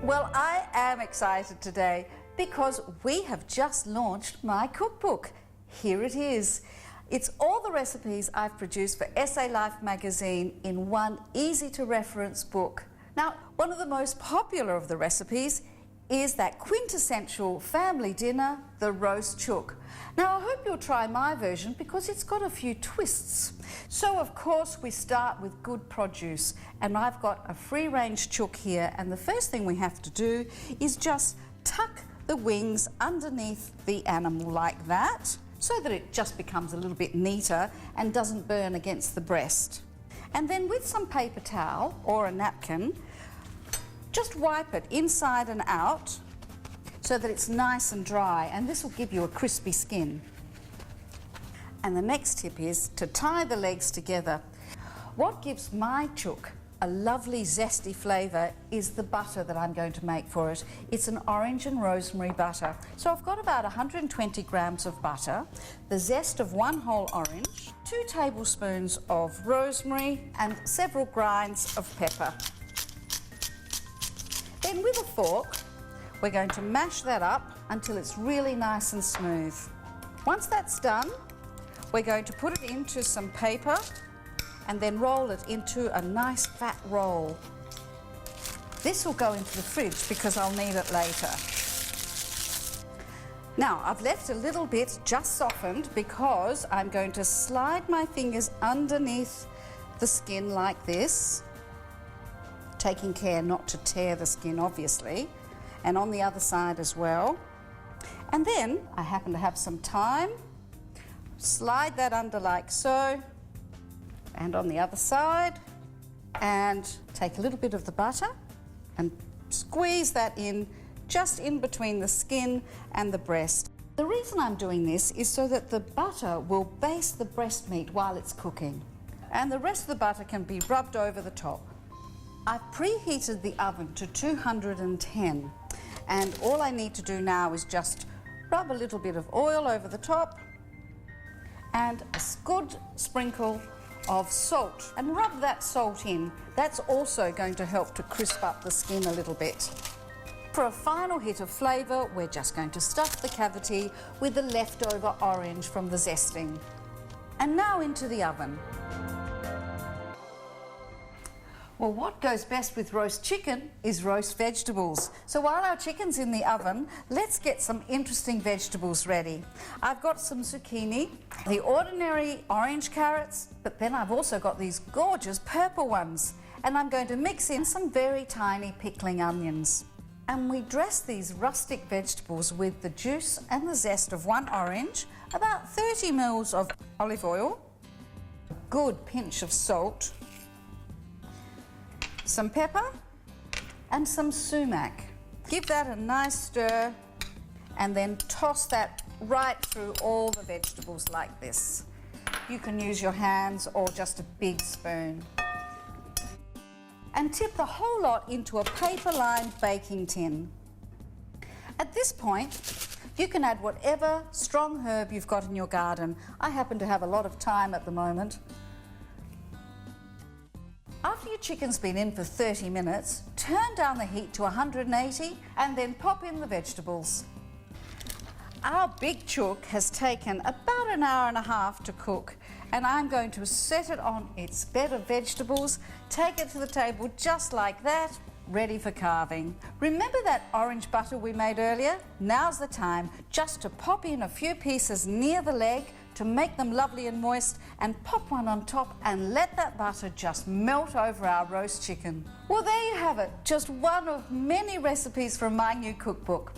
Well, I am excited today because we have just launched my cookbook. Here it is. It's all the recipes I've produced for Essay Life magazine in one easy-to-reference book. Now, one of the most popular of the recipes is that quintessential family dinner, the roast chook. Now, I hope you'll try my version because it's got a few twists. So, of course, we start with good produce, and I've got a free-range chook here, and the first thing we have to do is just tuck the wings underneath the animal like that, so that it just becomes a little bit neater and doesn't burn against the breast. And then with some paper towel or a napkin, just wipe it inside and out so that it's nice and dry, and this will give you a crispy skin. And the next tip is to tie the legs together. What gives my chook a lovely zesty flavour is the butter that I'm going to make for it. It's an orange and rosemary butter. So I've got about 120 grams of butter, the zest of 1 whole orange, 2 tablespoons of rosemary and several grinds of pepper. Then with a fork, we're going to mash that up until it's really nice and smooth. Once that's done, we're going to put it into some paper and then roll it into a nice fat roll. This will go into the fridge because I'll need it later. Now, I've left a little bit just softened because I'm going to slide my fingers underneath the skin like this, taking care not to tear the skin, obviously, and on the other side as well. And then I happen to have some thyme. Slide that under like so, and on the other side, and take a little bit of the butter and squeeze that in just in between the skin and the breast. The reason I'm doing this is so that the butter will baste the breast meat while it's cooking, and the rest of the butter can be rubbed over the top. I've preheated the oven to 210, and all I need to do now is just rub a little bit of oil over the top and a good sprinkle of salt, and rub that salt in. That's also going to help to crisp up the skin a little bit. For a final hit of flavour, we're just going to stuff the cavity with the leftover orange from the zesting. And now into the oven. Well, what goes best with roast chicken is roast vegetables. So while our chicken's in the oven, let's get some interesting vegetables ready. I've got some zucchini, the ordinary orange carrots, but then I've also got these gorgeous purple ones. And I'm going to mix in some very tiny pickling onions. And we dress these rustic vegetables with the juice and the zest of 1 orange, about 30 ml of olive oil, a good pinch of salt, some pepper and some sumac. Give that a nice stir and then toss that right through all the vegetables like this. You can use your hands or just a big spoon. And tip the whole lot into a paper-lined baking tin. At this point, you can add whatever strong herb you've got in your garden. I happen to have a lot of thyme at the moment. After your chicken's been in for 30 minutes, turn down the heat to 180 and then pop in the vegetables. Our big chook has taken about an hour and a half to cook, and I'm going to set it on its bed of vegetables, take it to the table just like that, ready for carving. Remember that orange butter we made earlier? Now's the time just to pop in a few pieces near the leg to make them lovely and moist, and pop one on top and let that butter just melt over our roast chicken. Well, there you have it, just one of many recipes from my new cookbook.